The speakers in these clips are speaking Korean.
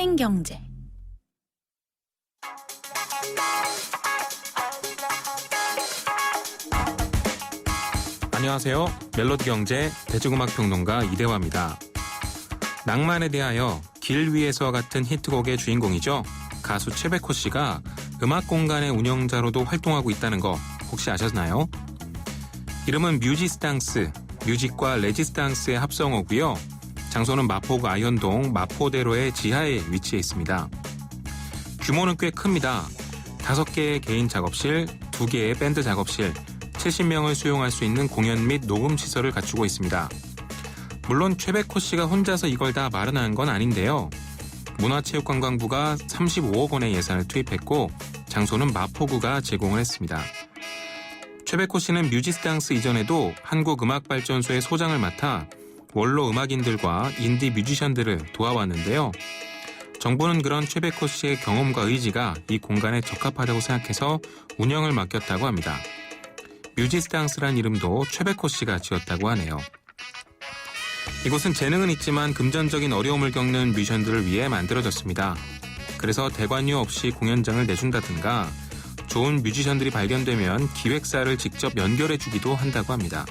생생경제. 안녕하세요. 멜로디 경제 대중음악평론가 이대화입니다. 낭만에 대하여 길 위에서와 같은 히트곡의 주인공이죠. 가수 최백호 씨가 음악 공간의 운영자로도 활동하고 있다는 거 혹시 아셨나요? 이름은 뮤지스탕스, 뮤직과 레지스탕스의 합성어고요. 장소는 마포구 아현동 마포대로의 지하에 위치해 있습니다. 규모는 꽤 큽니다. 5개의 개인 작업실, 2개의 밴드 작업실, 70명을 수용할 수 있는 공연 및 녹음 시설을 갖추고 있습니다. 물론 최백호 씨가 혼자서 이걸 다 마련한 건 아닌데요. 문화체육관광부가 35억 원의 예산을 투입했고 장소는 마포구가 제공을 했습니다. 최백호 씨는 뮤지스탕스 이전에도 한국음악발전소의 소장을 맡아 원로 음악인들과 인디 뮤지션들을 도와왔는데요. 정부는 그런 최백호 씨의 경험과 의지가 이 공간에 적합하다고 생각해서 운영을 맡겼다고 합니다. 뮤지스탕스란 이름도 최백호 씨가 지었다고 하네요. 이곳은 재능은 있지만 금전적인 어려움을 겪는 뮤지션들을 위해 만들어졌습니다. 그래서 대관료 없이 공연장을 내준다든가 좋은 뮤지션들이 발견되면 기획사를 직접 연결해주기도 한다고 합니다.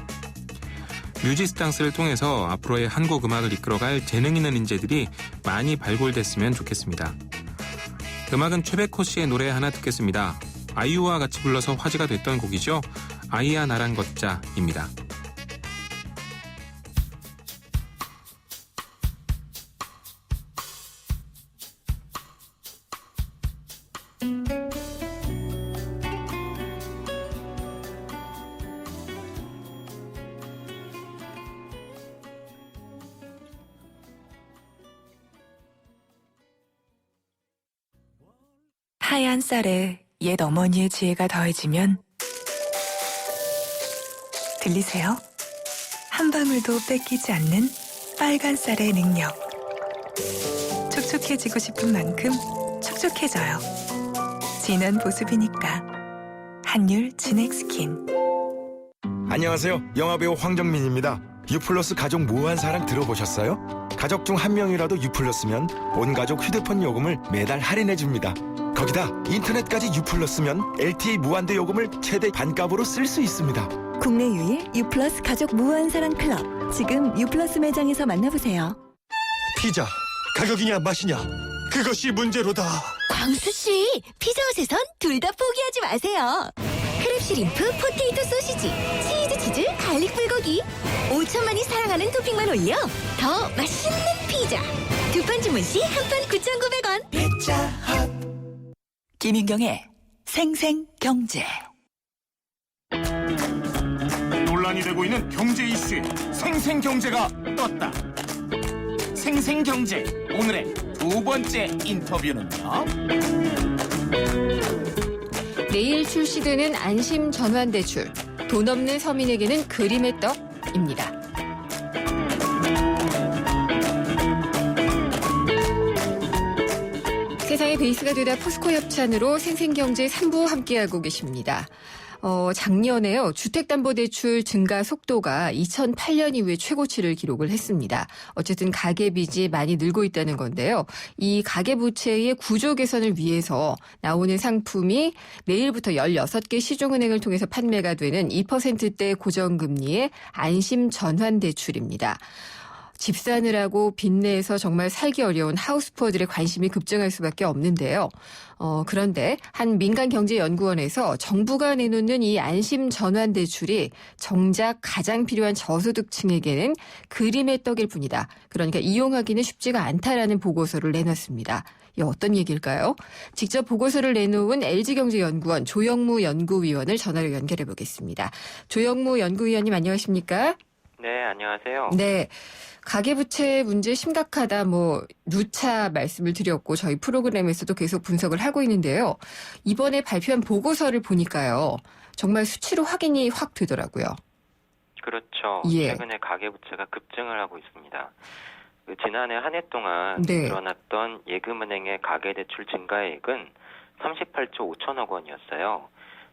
뮤지스탕스를 통해서 앞으로의 한국 음악을 이끌어갈 재능 있는 인재들이 많이 발굴됐으면 좋겠습니다. 음악은 최백호 씨의 노래 하나 듣겠습니다. 아이유와 같이 불러서 화제가 됐던 곡이죠. 아이야 나랑 걷자입니다. 하얀 쌀에 옛 어머니의 지혜가 더해지면 들리세요? 한 방울도 뺏기지 않는 빨간 쌀의 능력. 촉촉해지고 싶은 만큼 촉촉해져요. 진한 보습이니까. 한율 진액 스킨. 안녕하세요. 영화배우 황정민입니다. 유플러스 가족 무한 사랑 들어보셨어요? 가족 중 한 명이라도 유플러스면 온 가족 휴대폰 요금을 매달 할인해줍니다. 거기다 인터넷까지 유플러스면 LTE 무한대 요금을 최대 반값으로 쓸 수 있습니다. 국내 유일 유플러스 가족 무한사랑 클럽. 지금 유플러스 매장에서 만나보세요. 피자, 가격이냐 맛이냐 그것이 문제로다. 광수씨, 피자헛에선 둘 다 포기하지 마세요. 크랩쉬림프, 포테이토 소시지, 치즈, 갈릭 불고기 5천만이 사랑하는 토핑만 올려 더 맛있는 피자. 2판 주문 시 한 판 9,900원. 피자헛. 김인경의 생생경제. 논란이 되고 있는 경제 이슈에 생생경제가 떴다. 생생경제 오늘의 2번째 인터뷰는요. 내일 출시되는 안심 전환대출. 돈 없는 서민에게는 그림의 떡입니다. 세상의 베이스가 되다 포스코 협찬으로 생생경제 3부 함께하고 계십니다. 작년에요. 주택담보대출 증가 속도가 2008년 이후에 최고치를 기록을 했습니다. 어쨌든 가계빚이 많이 늘고 있다는 건데요. 이 가계부채의 구조 개선을 위해서 나오는 상품이 내일부터 16개 시중은행을 통해서 판매가 되는 2%대 고정금리의 안심 전환대출입니다. 집 사느라고 빚내서 정말 살기 어려운 하우스푸어들의 관심이 급증할 수밖에 없는데요. 그런데 한 민간경제연구원에서 정부가 내놓는 이 안심 전환대출이 정작 가장 필요한 저소득층에게는 그림의 떡일 뿐이다. 그러니까 이용하기는 쉽지가 않다라는 보고서를 내놨습니다. 이 어떤 얘기일까요? 직접 보고서를 내놓은 LG경제연구원 조영무 연구위원을 전화로 연결해 보겠습니다. 조영무 연구위원님 안녕하십니까? 네, 안녕하세요. 네. 가계부채 문제 심각하다 누차 말씀을 드렸고 저희 프로그램에서도 계속 분석을 하고 있는데요. 이번에 발표한 보고서를 보니까요. 정말 수치로 확인이 확 되더라고요. 그렇죠. 예. 최근에 가계부채가 급증을 하고 있습니다. 지난해 한 해 동안 네. 일어났던 예금은행의 가계대출 증가액은 38조 5천억 원이었어요.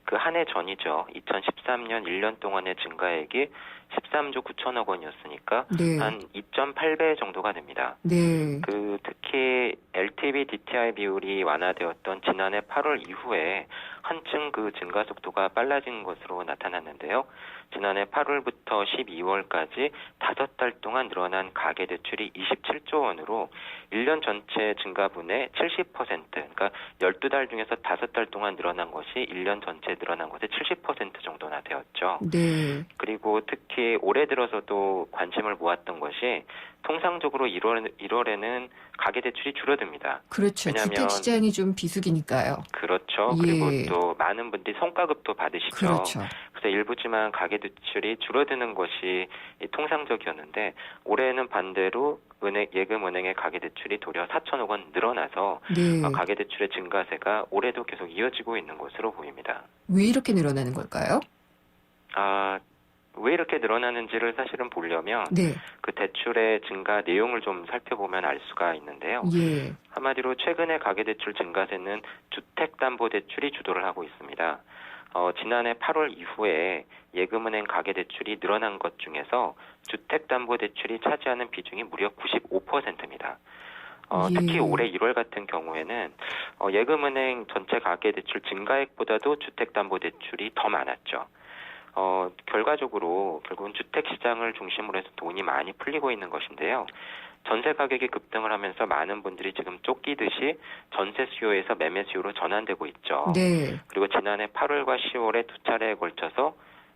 그 한 해 전이죠. 2013년 1년 동안의 증가액이 13조 9천억 원이었으니까 네. 한 2.8배 정도가 됩니다. 네. 특히 LTV LTV DTI 비율이 완화되었던 지난해 8월 이후에 한층 그 증가 속도가 빨라진 것으로 나타났는데요. 지난해 8월부터 12월까지 5달 동안 늘어난 가계대출이 27조 원으로 1년 전체 증가분의 70%, 그러니까 12달 중에서 5달 동안 늘어난 것이 1년 전체에 늘어난 것의 70% 정도나 되었죠. 네. 그리고 특히 올해 들어서도 관심을 모았던 것이 통상적으로 1월에는 가계대출이 줄어듭니다. 그렇죠. 왜냐하면 주택시장이 좀 비수기니까요. 그렇죠. 예. 그리고 또 많은 분들이 성과급도 받으시죠. 그렇죠. 그래서 일부지만 가계대출이 줄어드는 것이 통상적이었는데 올해는 반대로 예금은행의 가계대출이 도리어 4천억 원 늘어나서 네. 가계대출의 증가세가 올해도 계속 이어지고 있는 것으로 보입니다. 왜 이렇게 늘어나는 걸까요? 왜 이렇게 늘어나는지를 사실은 보려면 네. 그 대출의 증가 내용을 좀 살펴보면 알 수가 있는데요. 예. 한마디로 최근의 가계대출 증가세는 주택담보대출이 주도를 하고 있습니다. 지난해 8월 이후에 예금은행 가계대출이 늘어난 것 중에서 주택담보대출이 차지하는 비중이 무려 95%입니다. 특히 예. 올해 1월 같은 경우에는 예금은행 전체 가계대출 증가액보다도 주택담보대출이 더 많았죠. 결과적으로 결국은 주택시장을 중심으로 해서 돈이 많이 풀리고 있는 것인데요. 전세 가격이 급등을 하면서 많은 분들이 지금 쫓기듯이 전세 수요에서 매매 수요로 전환되고 있죠. 네. 그리고 지난해 8월과 10월에 두 차례에 걸쳐서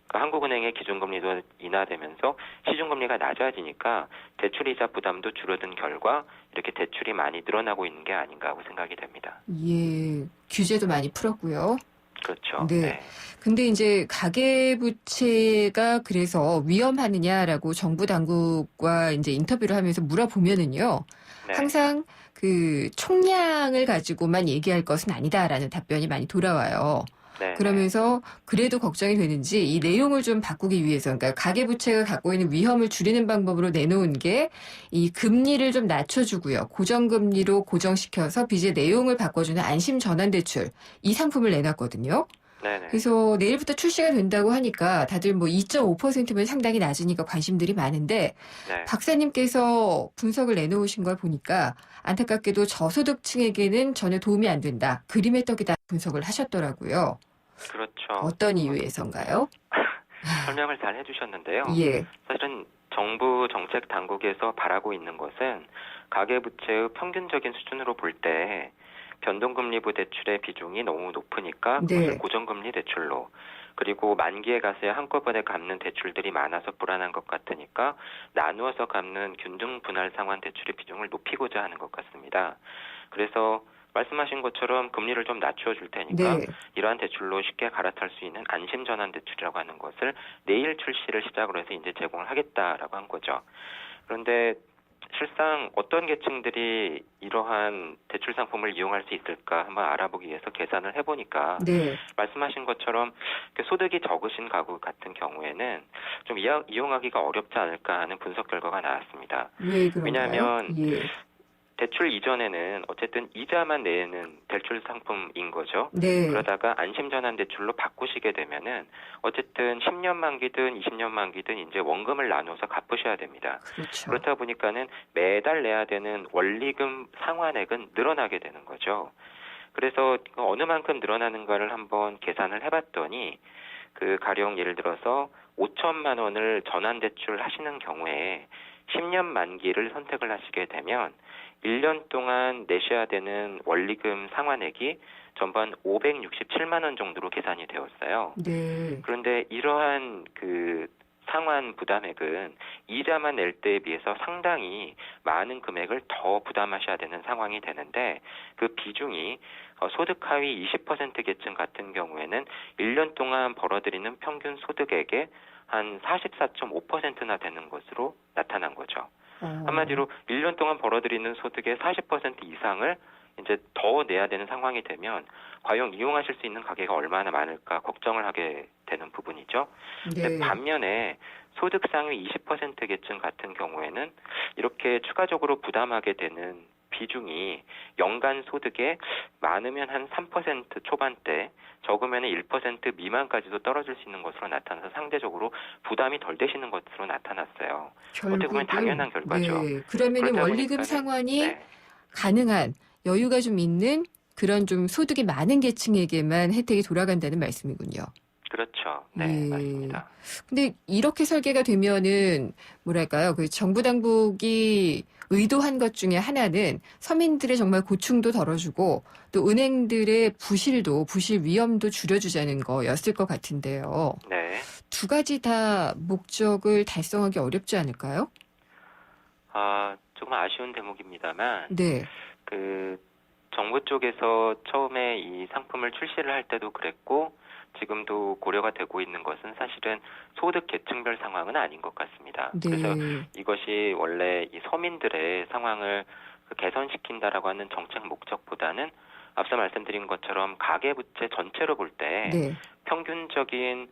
한국은행의 기준금리도 인하되면서 시중금리가 낮아지니까 대출이자 부담도 줄어든 결과 이렇게 대출이 많이 늘어나고 있는 게 아닌가 하고 생각이 됩니다. 예. 규제도 많이 풀었고요. 그렇죠. 네. 근데 이제 가계부채가 그래서 위험하느냐라고 정부 당국과 이제 인터뷰를 하면서 물어보면은요. 네. 항상 그 총량을 가지고만 얘기할 것은 아니다라는 답변이 많이 돌아와요. 네. 그러면서 그래도 걱정이 되는지 이 내용을 좀 바꾸기 위해서, 그러니까 가계부채가 갖고 있는 위험을 줄이는 방법으로 내놓은 게 이 금리를 좀 낮춰주고요. 고정금리로 고정시켜서 빚의 내용을 바꿔주는 안심전환대출, 이 상품을 내놨거든요. 네네. 그래서 내일부터 출시가 된다고 하니까 다들 뭐 2.5%면 상당히 낮으니까 관심들이 많은데 네. 박사님께서 분석을 내놓으신 걸 보니까 안타깝게도 저소득층에게는 전혀 도움이 안 된다. 그림의 떡이다 분석을 하셨더라고요. 그렇죠. 어떤 이유에서인가요? 설명을 잘 해주셨는데요. 예. 사실은 정부 정책 당국에서 바라고 있는 것은 가계부채의 평균적인 수준으로 볼 때 변동금리부 대출의 비중이 너무 높으니까 네. 그것을 고정금리 대출로, 그리고 만기에 가서야 한꺼번에 갚는 대출들이 많아서 불안한 것 같으니까 나누어서 갚는 균등 분할 상환 대출의 비중을 높이고자 하는 것 같습니다. 그래서 말씀하신 것처럼 금리를 좀 낮춰줄 테니까 네. 이러한 대출로 쉽게 갈아탈 수 있는 안심전환 대출이라고 하는 것을 내일 출시를 시작으로 해서 이제 제공을 하겠다라고 한 거죠. 그런데 실상 어떤 계층들이 이러한 대출 상품을 이용할 수 있을까 한번 알아보기 위해서 계산을 해보니까 네. 말씀하신 것처럼 소득이 적으신 가구 같은 경우에는 좀 이용하기가 어렵지 않을까 하는 분석 결과가 나왔습니다. 왜 그런가요? 왜냐하면 예. 대출 이전에는 어쨌든 이자만 내는 대출 상품인 거죠. 네. 그러다가 안심전환 대출로 바꾸시게 되면은 어쨌든 10년 만기든 20년 만기든 이제 원금을 나눠서 갚으셔야 됩니다. 그렇죠. 그렇다 보니까는 매달 내야 되는 원리금 상환액은 늘어나게 되는 거죠. 그래서 어느 만큼 늘어나는가를 한번 계산을 해봤더니 가령 예를 들어서 5천만 원을 전환 대출 하시는 경우에 10년 만기를 선택을 하시게 되면 1년 동안 내셔야 되는 원리금 상환액이 전반 567만 원 정도로 계산이 되었어요. 네. 그런데 이러한 상환 부담액은 이자만 낼 때에 비해서 상당히 많은 금액을 더 부담하셔야 되는 상황이 되는데 그 비중이 소득 하위 20% 계층 같은 경우에는 1년 동안 벌어들이는 평균 소득액의 한 44.5%나 되는 것으로 나타난 거죠. 한마디로 1년 동안 벌어들이는 소득의 40% 이상을 이제 더 내야 되는 상황이 되면 과연 이용하실 수 있는 가계가 얼마나 많을까 걱정을 하게 되는 부분이죠. 네. 반면에 소득 상위 20% 계층 같은 경우에는 이렇게 추가적으로 부담하게 되는 비중이 연간 소득에 많으면 한 3% 초반대, 적으면 1% 미만까지도 떨어질 수 있는 것으로 나타나서 상대적으로 부담이 덜 되시는 것으로 나타났어요. 어떻게 보면 당연한 결과죠. 네. 그러면 원리금 보니까는, 상환이 네. 가능한 여유가 좀 있는 그런 좀 소득이 많은 계층에게만 혜택이 돌아간다는 말씀이군요. 그렇죠. 네, 예. 맞습니다. 근데 이렇게 설계가 되면은 뭐랄까요? 그 정부 당국이 의도한 것 중에 하나는 서민들의 정말 고충도 덜어주고 또 은행들의 부실 위험도 줄여주자는 거였을 것 같은데요. 네. 두 가지 다 목적을 달성하기 어렵지 않을까요? 조금 아쉬운 대목입니다만, 네. 그 정부 쪽에서 처음에 이 상품을 출시를 할 때도 그랬고 지금도 고려가 되고 있는 것은 사실은 소득 계층별 상황은 아닌 것 같습니다. 네. 그래서 이것이 원래 이 서민들의 상황을 개선시킨다라고 하는 정책 목적보다는 앞서 말씀드린 것처럼 가계부채 전체로 볼 때 네. 평균적인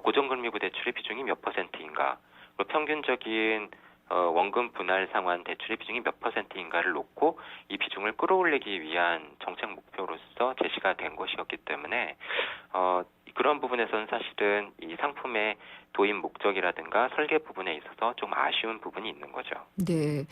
고정금리부 대출의 비중이 몇 %인가, 그리고 평균적인 원금 분할 상환 대출의 비중이 몇 %인가를 놓고 이 비중을 끌어올리기 위한 정책 목표로서 제시가 된 것이었기 때문에 그런 부분에서는 사실은 이 상품의 도입 목적이라든가 설계 부분에 있어서 좀 아쉬운 부분이 있는 거죠. 네.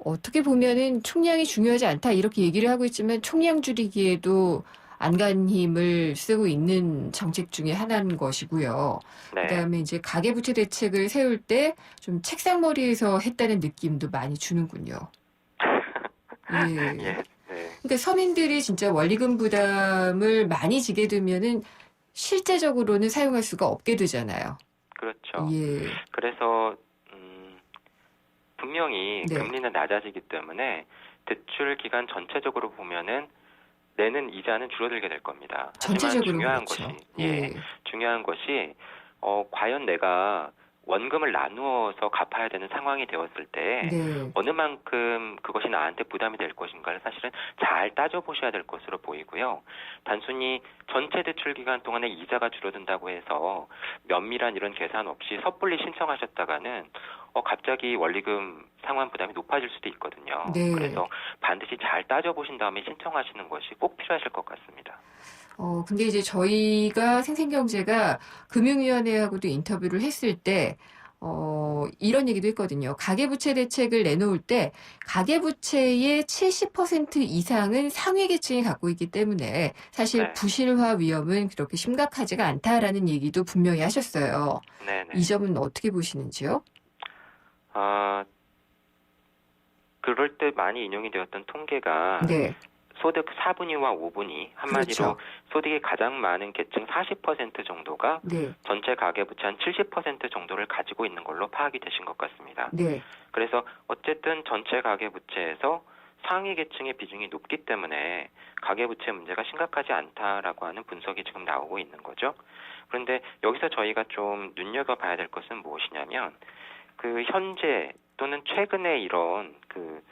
어떻게 보면은 총량이 중요하지 않다 이렇게 얘기를 하고 있지만 총량 줄이기에도 안간힘을 쓰고 있는 정책 중에 하나인 것이고요. 네. 그다음에 이제 가계부채 대책을 세울 때 좀 책상머리에서 했다는 느낌도 많이 주는군요. 예. 예. 네. 그러니까 서민들이 진짜 원리금 부담을 많이 지게 되면은 실제적으로는 사용할 수가 없게 되잖아요. 그렇죠. 예. 그래서 분명히 네. 금리는 낮아지기 때문에 대출 기간 전체적으로 보면은 내는 이자는 줄어들게 될 겁니다. 하지만 전체적으로 중요한 그렇죠. 것이 예. 중요한 것이 과연 내가 원금을 나누어서 갚아야 되는 상황이 되었을 때 네. 어느 만큼 그것이 나한테 부담이 될 것인가를 사실은 잘 따져보셔야 될 것으로 보이고요. 단순히 전체 대출 기간 동안에 이자가 줄어든다고 해서 면밀한 이런 계산 없이 섣불리 신청하셨다가는 갑자기 원리금 상환 부담이 높아질 수도 있거든요. 네. 그래서 반드시 잘 따져보신 다음에 신청하시는 것이 꼭 필요하실 것 같습니다. 근데 이제 저희가 생생경제가 금융위원회하고도 인터뷰를 했을 때, 이런 얘기도 했거든요. 가계부채 대책을 내놓을 때, 가계부채의 70% 이상은 상위 계층이 갖고 있기 때문에 사실 네. 부실화 위험은 그렇게 심각하지가 않다라는 얘기도 분명히 하셨어요. 네네. 이 점은 어떻게 보시는지요? 그럴 때 많이 인용이 되었던 통계가 네. 소득 4분위와 5분위, 한마디로 그렇죠. 소득이 가장 많은 계층 40% 정도가 네. 전체 가계부채 한 70% 정도를 가지고 있는 걸로 파악이 되신 것 같습니다. 네. 그래서 어쨌든 전체 가계부채에서 상위 계층의 비중이 높기 때문에 가계부채 문제가 심각하지 않다라고 하는 분석이 지금 나오고 있는 거죠. 그런데 여기서 저희가 좀 눈여겨봐야 될 것은 무엇이냐면 그 현재 또는 최근에 이런 그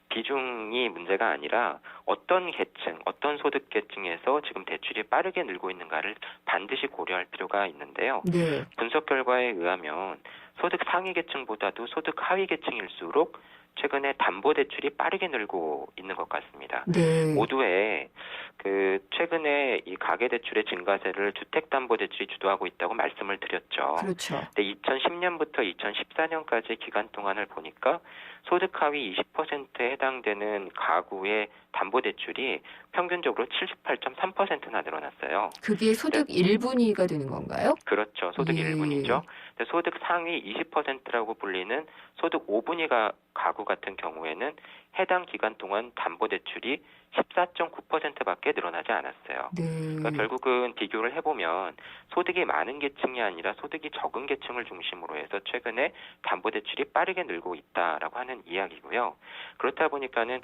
비중이 문제가 아니라 어떤 계층, 어떤 소득 계층에서 지금 대출이 빠르게 늘고 있는가를 반드시 고려할 필요가 있는데요. 네. 분석 결과에 의하면 소득 상위 계층보다도 소득 하위 계층일수록 최근에 담보대출이 빠르게 늘고 있는 것 같습니다. 네. 모두에 그 최근에 이 가계대출의 증가세를 주택담보대출이 주도하고 있다고 말씀을 드렸죠. 그렇죠. 근데 2010년부터 2014년까지 기간 동안을 보니까 소득 하위 20%에 해당되는 가구의 담보대출이 평균적으로 78.3%나 늘어났어요. 그게 소득 1분위가 되는 건가요? 그렇죠. 소득 예. 1분위죠. 소득 상위 20%라고 불리는 소득 5분위 가구 같은 경우에는 해당 기간 동안 담보대출이 14.9%밖에 늘어나지 않았어요. 네. 그러니까 결국은 비교를 해보면 소득이 많은 계층이 아니라 소득이 적은 계층을 중심으로 해서 최근에 담보대출이 빠르게 늘고 있다라고 하는 이야기고요. 그렇다 보니까는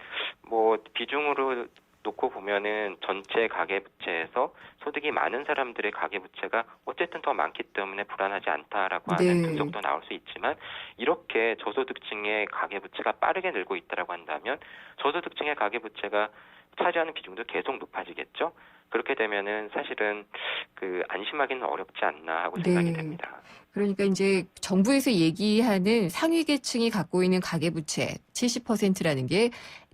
뭐 비중으로 놓고 보면은 전체 가계부채에서 소득이 많은 사람들의 가계부채가 어쨌든 더 많기 때문에 불안하지 않다라고 하는 네. 분석도 나올 수 있지만 이렇게 저소득층의 가계부채가 빠르게 늘고 있다라고 한다면 저소득층의 가계부채가 차지하는 비중도 계속 높아지겠죠. 그렇게 되면은 사실은 그 안심하기는 어렵지 않나 하고 생각이 네. 됩니다. 그러니까 이제 정부에서 얘기하는 상위 계층이 갖고 있는 가계부채 70%라는 게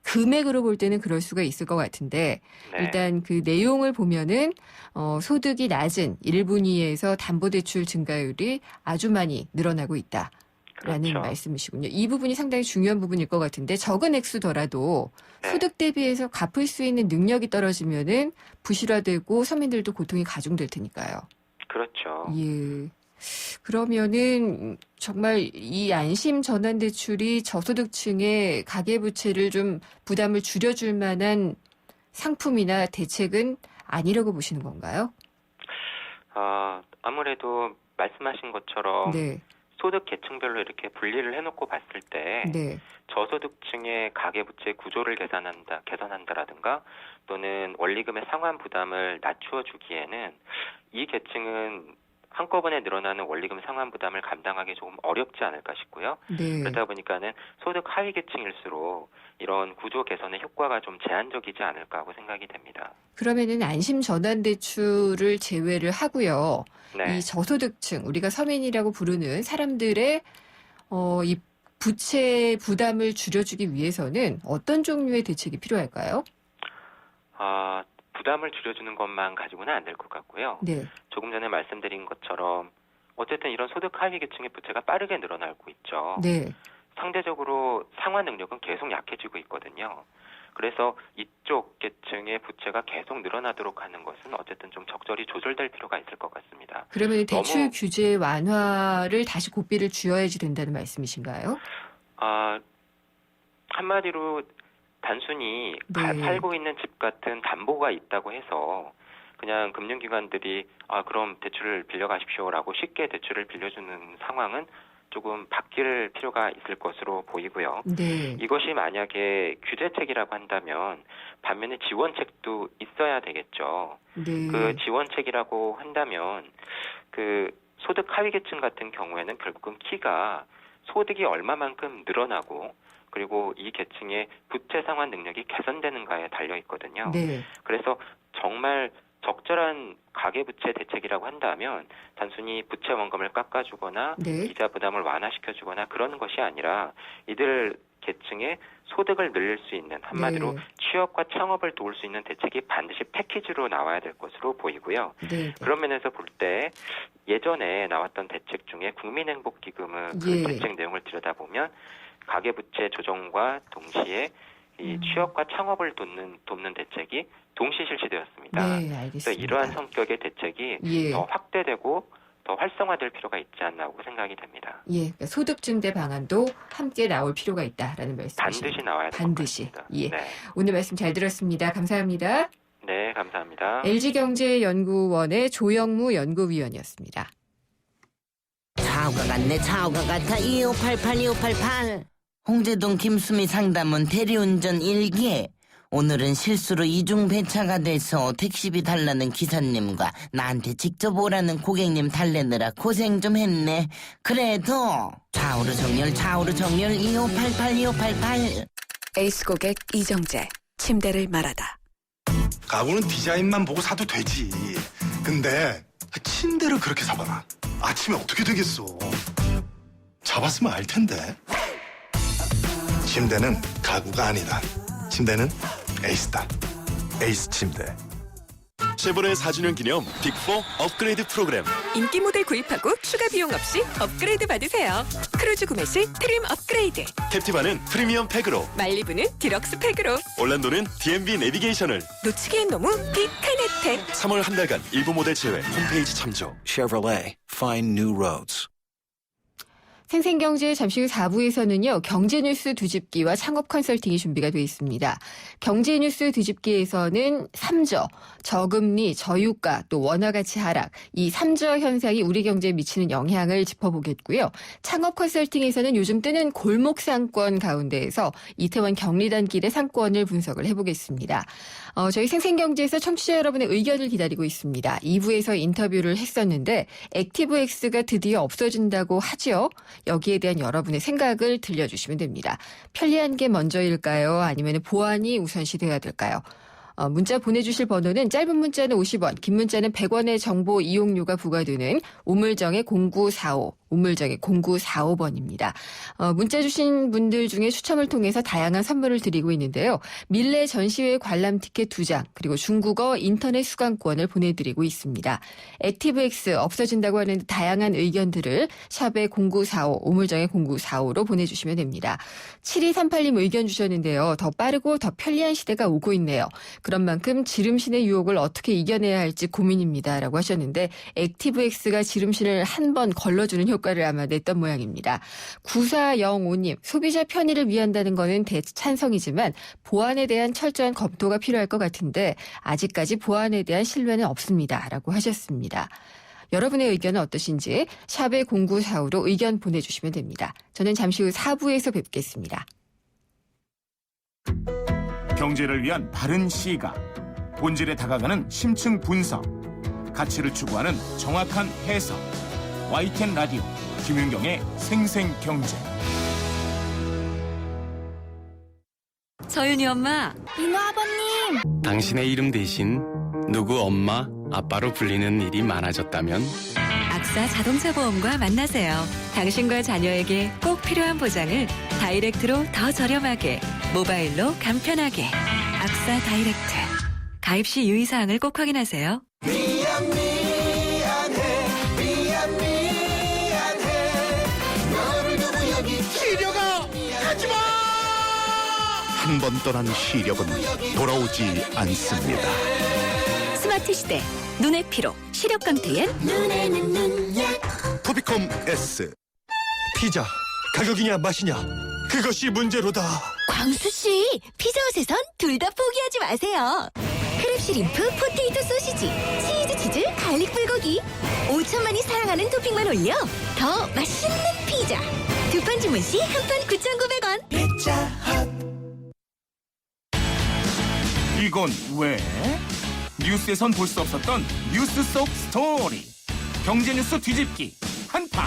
금액으로 볼 때는 그럴 수가 있을 것 같은데 네. 일단 그 내용을 보면은 소득이 낮은 1분위에서 담보대출 증가율이 아주 많이 늘어나고 있다. 라는 그렇죠. 말씀이시군요. 이 부분이 상당히 중요한 부분일 것 같은데 적은 액수더라도 네. 소득 대비해서 갚을 수 있는 능력이 떨어지면은 부실화되고 서민들도 고통이 가중될 테니까요. 그렇죠. 예. 그러면은 정말 이 안심 전환 대출이 저소득층의 가계부채를 좀 부담을 줄여줄 만한 상품이나 대책은 아니라고 보시는 건가요? 아무래도 말씀하신 것처럼 네. 소득 계층별로 이렇게 분리를 해놓고 봤을 때 네. 저소득층의 가계부채 구조를 개선한다라든가 또는 원리금의 상환 부담을 낮추어 주기에는 이 계층은 한꺼번에 늘어나는 원리금 상환 부담을 감당하기 조금 어렵지 않을까 싶고요. 네. 그러다 보니까는 소득 하위 계층일수록 이런 구조 개선의 효과가 좀 제한적이지 않을까 하고 생각이 됩니다. 그러면은 안심 전환 대출을 제외를 하고요. 네. 이 저소득층, 우리가 서민이라고 부르는 사람들의 이 부채 부담을 줄여주기 위해서는 어떤 종류의 대책이 필요할까요? 부담을 줄여주는 것만 가지고는 안 될 것 같고요. 네. 조금 전에 말씀드린 것처럼 어쨌든 이런 소득 하위 계층의 부채가 빠르게 늘어나고 있죠. 네. 상대적으로 상환 능력은 계속 약해지고 있거든요. 그래서 이쪽 계층의 부채가 계속 늘어나도록 하는 것은 어쨌든 좀 적절히 조절될 필요가 있을 것 같습니다. 그러면 대출 너무- 규제 완화를 다시 고삐를 쥐어야지 된다는 말씀이신가요? 한마디로 단순히 네. 살고 있는 집 같은 담보가 있다고 해서 그냥 금융기관들이 그럼 대출을 빌려가십시오라고 쉽게 대출을 빌려주는 상황은 조금 바뀔 필요가 있을 것으로 보이고요. 네. 이것이 만약에 규제책이라고 한다면 반면에 지원책도 있어야 되겠죠. 네. 그 지원책이라고 한다면 그 소득 하위 계층 같은 경우에는 결국은 키가 소득이 얼마만큼 늘어나고 그리고 이 계층의 부채 상환 능력이 개선되는가에 달려 있거든요. 네. 그래서 정말 적절한 가계부채 대책이라고 한다면 단순히 부채 원금을 깎아주거나 네. 이자 부담을 완화시켜주거나 그러는 것이 아니라 이들 계층의 소득을 늘릴 수 있는 한마디로 네. 취업과 창업을 도울 수 있는 대책이 반드시 패키지로 나와야 될 것으로 보이고요. 네. 그런 면에서 볼 때 예전에 나왔던 대책 중에 국민행복기금의 그 예. 대책 내용을 들여다보면 가계부채 조정과 동시에 이 취업과 창업을 돕는 대책이 동시 실시되었습니다. 네, 그래서 알겠습니다. 이러한 성격의 대책이 예. 더 확대되고 더 활성화될 필요가 있지 않나고 생각이 됩니다. 예. 그러니까 소득 증대 방안도 함께 나올 필요가 있다라는 말씀이시죠. 반드시 나와야 될 것 반드시. 같습니다. 예. 네. 오늘 말씀 잘 들었습니다. 감사합니다. 네, 감사합니다. LG경제연구원의 조영무 연구위원이었습니다. 차우가 같네 차우가 같아 2588 2588 홍제동 김수미 상담원 대리운전 1기 오늘은 실수로 이중 배차가 돼서 택시비 달라는 기사님과 나한테 직접 오라는 고객님 달래느라 고생 좀 했네. 그래도 좌우로 정렬 2588 2588 에이스 고객 이정재. 침대를 말하다. 가구는 디자인만 보고 사도 되지. 근데 침대를 그렇게 사봐라. 아침에 어떻게 되겠어. 잡았으면 알 텐데. 침대는 가구가 아니다. 침대는 에이스다. 에이스 침대. 쉐보레 4주년 기념 빅4 업그레이드 프로그램. 인기 모델 구입하고 추가 비용 없이 업그레이드 받으세요. 크루즈 구매 시 트림 업그레이드. 캡티바는 프리미엄 팩으로, 말리부는 디럭스 팩으로. 올란도는 DMB 내비게이션을. 놓치기엔 너무 빅한 혜택. 3월 한 달간 일부 모델 제외 홈페이지 참조. Chevrolet, find new roads. 생생경제 잠시 후 4부에서는요. 경제뉴스 뒤집기와 창업 컨설팅이 준비가 되어 있습니다. 경제뉴스 뒤집기에서는 3저, 저금리, 저유가, 또 원화가치 하락, 이 3저 현상이 우리 경제에 미치는 영향을 짚어보겠고요. 창업 컨설팅에서는 요즘 뜨는 골목 상권 가운데에서 이태원 경리단길의 상권을 분석을 해보겠습니다. 저희 생생경제에서 청취자 여러분의 의견을 기다리고 있습니다. 2부에서 인터뷰를 했었는데 액티브엑스가 드디어 없어진다고 하죠. 여기에 대한 여러분의 생각을 들려주시면 됩니다. 편리한 게 먼저일까요? 아니면 보안이 우선시 돼야 될까요? 문자 보내주실 번호는 짧은 문자는 50원, 긴 문자는 100원의 정보 이용료가 부과되는 우물정의 0945, 우물정의 0945번입니다. 문자 주신 분들 중에 추첨을 통해서 다양한 선물을 드리고 있는데요. 밀레 전시회 관람 티켓 2장 그리고 중국어 인터넷 수강권을 보내드리고 있습니다. 액티브엑스 없어진다고 하는 다양한 의견들을 샵의 0945 우물정의 0945로 보내주시면 됩니다. 7238님 의견 주셨는데요. 더 빠르고 더 편리한 시대가 오고 있네요. 그런 만큼 지름신의 유혹을 어떻게 이겨내야 할지 고민입니다. 라고 하셨는데 액티브엑스가 지름신을 한 번 걸러주는 효과를 아마 냈던 모양입니다. 9405님 소비자 편의를 위한다는 거는 대찬성이지만 보안에 대한 철저한 검토가 필요할 것 같은데 아직까지 보안에 대한 신뢰는 없습니다. 라고 하셨습니다. 여러분의 의견은 어떠신지 샵의 0945로 의견 보내주시면 됩니다. 저는 잠시 후 4부에서 뵙겠습니다. 경제를 위한 바른 시각, 본질에 다가가는 심층 분석, 가치를 추구하는 정확한 해석. YTN 라디오 김윤경의 생생경제. 서윤이 엄마. 민호 아버님. 당신의 이름 대신 누구 엄마, 아빠로 불리는 일이 많아졌다면 악사 자동차 보험과 만나세요. 당신과 자녀에게 꼭 필요한 보장을 다이렉트로 더 저렴하게, 모바일로 간편하게. 악사 다이렉트. 가입 시 유의사항을 꼭 확인하세요. 한 번 떠난 시력은 돌아오지 않습니다. 스마트 시대. 눈의 피로. 시력 강퇴엔 눈에는 눈약. 토비콤 S. 피자 가격이냐 맛이냐 그것이 문제로다. 광수 씨, 피자헛에선 둘 다 포기하지 마세요. 크랩쉬림프 포테이토 소시지, 치즈 치즈 갈릭 불고기. 5천만이 사랑하는 토핑만 올려 더 맛있는 피자. 두 판 주문 시 한 판 9,900원. 피자헛. 이건 왜? 뉴스에선 볼 수 없었던 뉴스 속 스토리. 경제 뉴스 뒤집기 한파.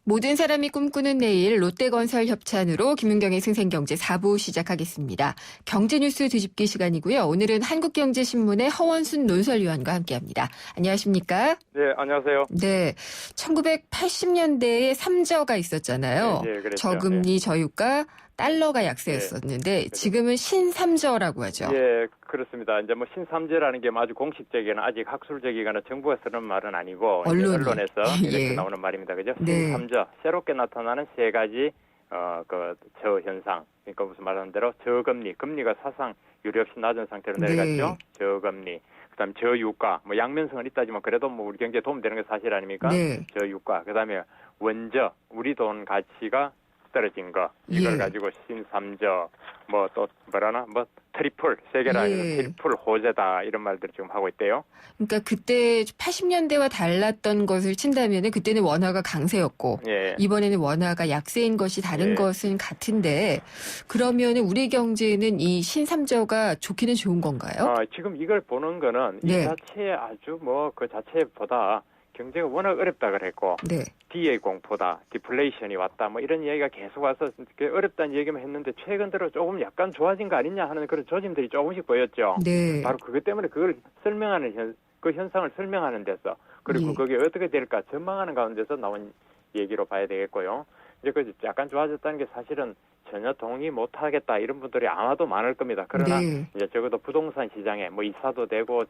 모든 사람이 꿈꾸는 내일 롯데건설 협찬으로 김윤경의 생생경제 4부 시작하겠습니다. 경제뉴스 뒤집기 시간이고요. 오늘은 한국경제신문의 허원순 논설위원과 함께합니다. 안녕하십니까? 네, 안녕하세요. 네, 1980년대에 3저가 있었잖아요. 네, 그랬죠. 저금리, 저유가, 달러가 약세였었는데 지금은 신삼저라고 하죠. 예, 그렇습니다. 이제 뭐 신삼제라는 게 아주 공식적이거나 아직 학술적이거나 정부가 쓰는 말은 아니고 언론에서 이렇게 예. 나오는 말입니다. 그죠? 네. 신삼저, 새롭게 나타나는 세 가지 저 현상. 그러니까 무슨 말하는 대로 저금리, 금리가 사상 유례 없이 낮은 상태로 내려갔죠. 네. 저금리. 그다음에 저유가, 뭐 양면성은 있다지만 그래도 뭐 우리 경제에 도움되는 게 사실 아닙니까? 네. 저유가. 그다음에 원저, 우리 돈 가치가 떨어진 거 이걸 예. 가지고 신삼저 뭐 또 뭐라나 뭐 트리플 세계라 예. 트리플 호재다 이런 말들을 지금 하고 있대요. 그러니까 그때 80년대와 달랐던 것을 친다면 그때는 원화가 강세였고 예. 이번에는 원화가 약세인 것이 다른 예. 것은 같은데 그러면 우리 경제는 이 신삼저가 좋기는 좋은 건가요? 지금 이걸 보는 거는 네. 이 자체에 아주 뭐 그 자체보다 경제가 워낙 어렵다 그랬고 네. DA 공포다, 디플레이션이 왔다, 뭐 이런 이야기가 계속 와서 어렵다는 얘기만 했는데 최근 들어 조금 약간 좋아진 거 아니냐 하는 그런 조짐들이 조금씩 보였죠. 네. 바로 그것 때문에 그걸 설명하는 그 현상을 설명하는 데서 그리고 예. 그게 어떻게 될까 전망하는 가운데서 나온 얘기로 봐야 되겠고요. 이제 그 약간 좋아졌다는 게 사실은 전혀 동의 못하겠다 이런 분들이 아마도 많을 겁니다. 그러나 네. 이제 적어도 부동산 시장에 뭐 이사도 되고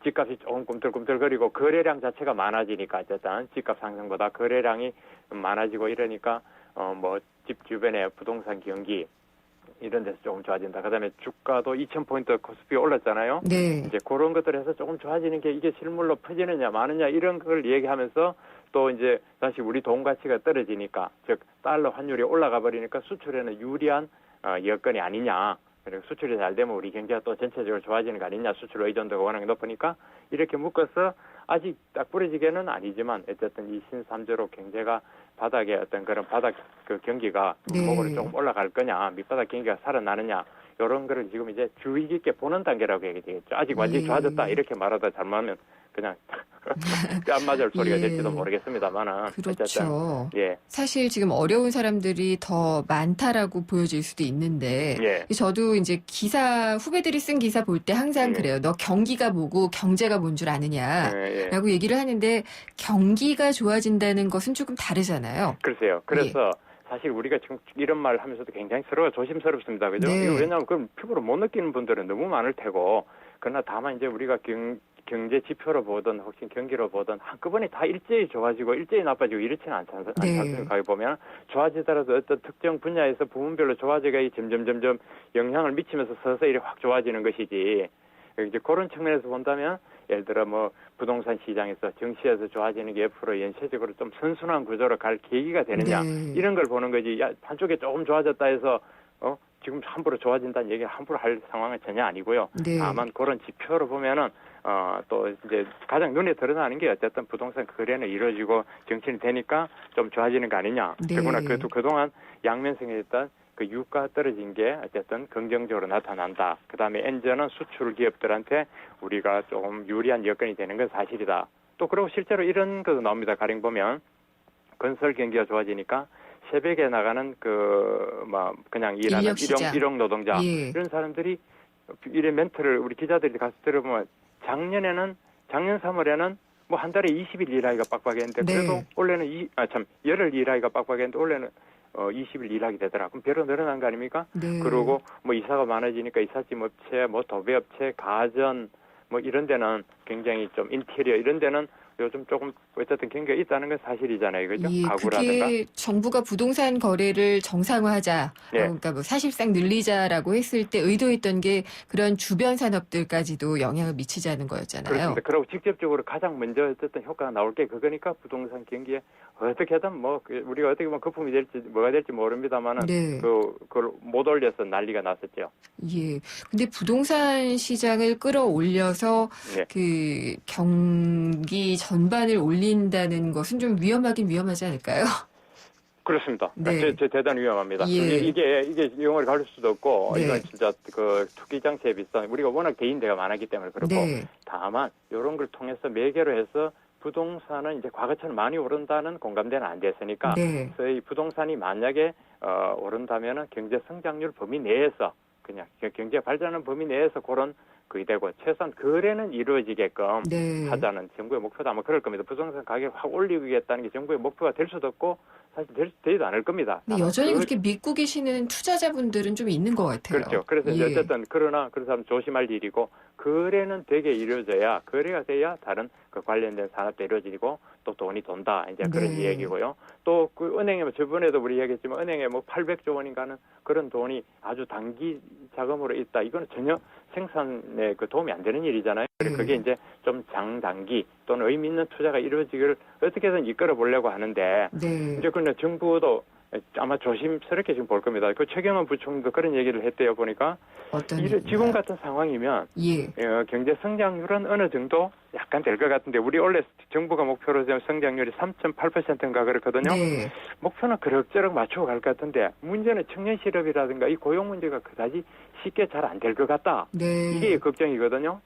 집값이 조금 꿈틀꿈틀거리고 거래량 자체가 많아지니까 어쨌든 집값 상승보다 거래량이 많아지고 이러니까 뭐 집 주변에 부동산 경기 이런 데서 조금 좋아진다. 그다음에 주가도 2,000포인트 코스피 올랐잖아요. 네. 이제 그런 것들에서 조금 좋아지는 게 이게 실물로 퍼지느냐 마느냐 이런 걸 얘기하면서 또 이제 다시 우리 돈 가치가 떨어지니까 즉 달러 환율이 올라가 버리니까 수출에는 유리한 여건이 아니냐. 그리고 수출이 잘 되면 우리 경제가 또 전체적으로 좋아지는 거 아니냐. 수출 의존도가 워낙 높으니까 이렇게 묶어서 아직 딱 부러지게는 아니지만 어쨌든 이 신삼저로 경제가 바닥에 어떤 그런 바닥 그 경기가 네. 목으로 조금 올라갈 거냐, 밑바닥 경기가 살아나느냐 이런 거를 지금 이제 주의 깊게 보는 단계라고 얘기 되겠죠. 아직 완전히 예. 좋아졌다 이렇게 말하다 잘못하면 그냥 뺨 맞을 소리가 예. 될지도 모르겠습니다만은. 그렇죠. 예. 사실 지금 어려운 사람들이 더 많다라고 보여질 수도 있는데 예. 저도 이제 기사 후배들이 쓴 기사 볼 때 항상 예. 그래요. 너 경기가 뭐고 경제가 뭔 줄 아느냐라고 예. 얘기를 하는데 경기가 좋아진다는 것은 조금 다르잖아요. 글쎄요. 그래서 사실 우리가 지금 이런 말 하면서도 굉장히 서로가 조심스럽습니다. 그죠? 네. 이거 왜냐하면 그걸 피부로 못 느끼는 분들은 너무 많을 테고, 그러나 다만 이제 우리가 경제 지표로 보든 혹시 경기로 보든 한꺼번에 다 일제히 좋아지고 일제히 나빠지고 이렇지는 않습니까? 거기 보면 좋아지더라도 어떤 특정 분야에서 부문별로 좋아져가 점점 영향을 미치면서 서서히 확 좋아지는 것이지. 이제 그런 측면에서 본다면 예를 들어 뭐 부동산 시장에서 정시에서 좋아지는 게 옆으로 연쇄적으로 좀 선순환 구조로 갈 계기가 되느냐 이런 걸 보는 거지. 야, 한쪽에 조금 좋아졌다 해서 지금 함부로 좋아진다는 얘기를 함부로 할 상황은 전혀 아니고요. 네. 다만 그런 지표로 보면은 또 이제 가장 눈에 드러나는 게 어쨌든 부동산 거래는 이루어지고 정신이 되니까 좀 좋아지는 거 아니냐. 네. 그러나 그래도 그동안 양면성이었던 그 유가 떨어진 게 어쨌든 긍정적으로 나타난다. 그다음에 엔저는 수출 기업들한테 우리가 조금 유리한 여건이 되는 건 사실이다. 또 그리고 실제로 이런 것도 나옵니다. 가령 보면 건설 경기가 좋아지니까 새벽에 나가는 그냥 일하는 일용 노동자 이런 사람들이 이런 멘트를 우리 기자들이 가서 들어보면 작년 3월에는 뭐 한 달에 20일 일하기가 빡빡했는데 그래도 원래는 열흘 일하기가 빡빡했는데 원래는 20일 일하게 되더라. 그럼 배로 늘어난 거 아닙니까? 네. 그리고 뭐 이사가 많아지니까 이삿짐 업체, 뭐 도배업체, 가전 뭐 이런 데는 굉장히 좀 인테리어 이런 데는 요즘 조금 어쨌든 경기가 있다는 건 사실이잖아요. 그죠? 예, 가구라든가. 그게 정부가 부동산 거래를 정상화하자, 그러니까 뭐 사실상 늘리자라고 했을 때 의도했던 게 그런 주변 산업들까지도 영향을 미치자는 거였잖아요. 그렇습니다. 그리고 직접적으로 가장 먼저 어쨌든 효과가 나올 게 그거니까 부동산 경기에 어떻게든 뭐 우리가 어떻게 보면 거품이 될지 뭐가 될지 모릅니다만은 그걸 못 올려서 난리가 났었죠. 예. 근데 부동산 시장을 끌어올려서 그 경기 전반을 올린다는 것은 좀 위험하긴 위험하지 않을까요? 그렇습니다. 대단히 위험합니다. 예. 이게 영어를 가릴 수도 없고 이건 진짜 그 투기 장치에 비슷한 우리가 워낙 개인대가 많았기 때문에 그렇고 다만 이런 걸 통해서 매개로 해서 부동산은 이제 과거처럼 많이 오른다는 공감대는 안 됐으니까 그래서 이 부동산이 만약에 오른다면은 경제 성장률 범위 내에서 그냥 경제 발전하는 범위 내에서 그런 그게 되고 최소한 거래는 이루어지게끔 하자는 정부의 목표도 아마 그럴 겁니다. 부동산 가격을 확 올리겠다는 게 정부의 목표가 될 수도 없고 사실 되지도 않을 겁니다. 근데 여전히 그렇게 믿고 계시는 투자자분들은 좀 있는 것 같아요. 그렇죠. 그래서 이제 어쨌든 그러나 그 사람 조심할 일이고 거래는 되게 이루어져야 거래가 돼야 다른 그 관련된 산업도 이루어지고 또 돈이 돈다 이제 그런 이야기고요. 또 그 은행에 저번에도 우리 얘기했지만 은행에 뭐 800조 원인가는 그런 돈이 아주 단기 자금으로 있다. 이거는 전혀 생산에 그 도움이 안 되는 일이잖아요. 그게 이제 좀 장단기 또는 의미 있는 투자가 이루어지기를 어떻게든 이끌어 보려고 하는데 이제 근데 정부도 아마 조심스럽게 지금 볼 겁니다. 그 최경환 부총리도 그런 얘기를 했대요. 보니까 지금 같은 상황이면 경제 성장률은 어느 정도 약간 될 것 같은데 우리 원래 정부가 목표로 지금 성장률이 3.8%인가 그렇거든요. 목표는 그럭저럭 맞추고 갈 것 같은데 문제는 청년 실업이라든가 이 고용 문제가 그다지 쉽게 잘 안 될 것 같다. 이게 걱정이거든요.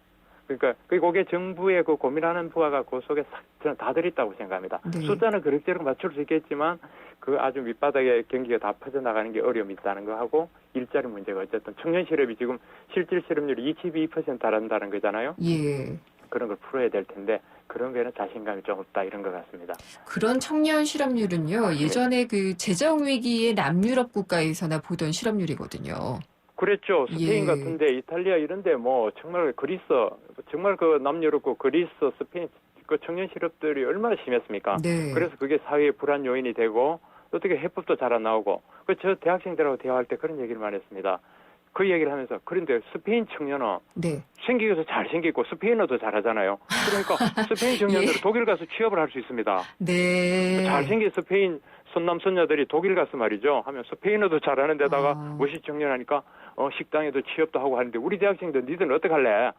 그러니까 그게 정부의 그 고민하는 부하가 그 속에 저는 다 들어있다고 생각합니다. 숫자는 그럭저럭 맞출 수 있겠지만 그 아주 밑바닥에 경기가 다 퍼져나가는 게 어려움이 있다는 거 하고 일자리 문제가 어쨌든 청년 실업이 지금 실질 실업률이 22% 달한다는 거잖아요. 그런 걸 풀어야 될 텐데 그런 거에는 자신감이 좀 없다 이런 것 같습니다. 그런 청년 실업률은요. 예전에 그 재정 위기의 남유럽 국가에서나 보던 실업률이거든요. 그랬죠. 스페인 같은데 이탈리아 이런데 뭐 정말 그리스 정말 그 남유럽 그리스 스페인 그 청년 실업들이 얼마나 심했습니까? 그래서 그게 사회의 불안 요인이 되고 어떻게 해법도 잘 안 나오고 저 대학생들하고 대화할 때 그런 얘기를 많이 했습니다. 그 얘기를 하면서 그런데 스페인 청년은 생기기도 잘생기고 스페인어도 잘하잖아요. 그러니까 스페인 청년들은 독일 가서 취업을 할 수 있습니다. 잘생긴 스페인 손남 손녀들이 독일 가서 말이죠 하면 스페인어도 잘하는 데다가 무시 청년하니까 식당에도 취업도 하고 하는데 우리 대학생들 니들은 어떡할래?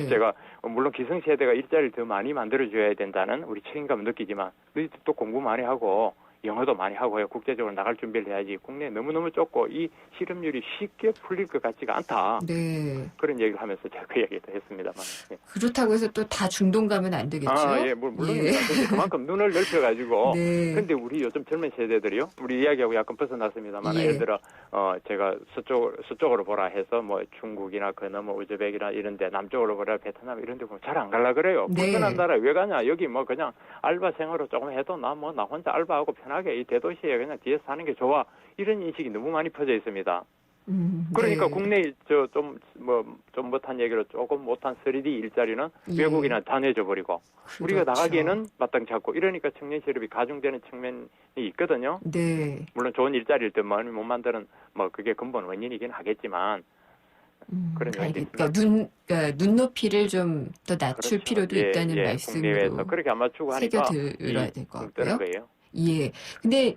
제가 물론 기성세대가 일자리를 더 많이 만들어줘야 된다는 우리 책임감을 느끼지만 너희들 또 공부 많이 하고 영어도 많이 하고요. 국제적으로 나갈 준비를 해야지. 국내에 너무너무 좁고 이 실업률이 쉽게 풀릴 것 같지가 않다. 네. 그런 얘기를 하면서 제가 그 얘기도 했습니다만. 예. 그렇다고 해서 또 다 중동 가면 안 되겠죠? 예, 물론입니다. 근데 그만큼 눈을 넓혀가지고. 네. 근데 우리 요즘 젊은 세대들이요. 우리 이야기하고 약간 벗어났습니다만. 예. 예를 들어, 제가 서쪽으로 보라 해서 뭐 중국이나 그 너머 우즈벡이나 이런데 남쪽으로 보라 베트남 이런데 보면 잘 안 갈라 그래요. 네. 불편한 나라 왜 가냐? 여기 뭐 그냥 알바생으로 조금 해도 나 혼자 알바하고 편하게 이 대도시에 그냥 뒤에서 사는 게 좋아. 이런 인식이 너무 많이 퍼져 있습니다. 그러니까 네. 국내에 좀 못한 얘기로 조금 못한 3D 일자리는 예. 외국이나 다 내줘 버리고 우리가 그렇죠. 나가기에는 마땅치 않고 이러니까 청년 실업이 가중되는 측면이 있거든요. 네. 물론 좋은 일자리일 때 많이 못 만드는 뭐 그게 근본 원인이긴 하겠지만 그런 면이 그러니까 눈높이를 좀 더 낮출 그렇죠. 필요도 예, 있다는 예, 말씀으로 국내외에서 그렇게 안 맞추고 하니까 새겨들어야 될 것 뜨는 같고요. 거예요. 예. 근데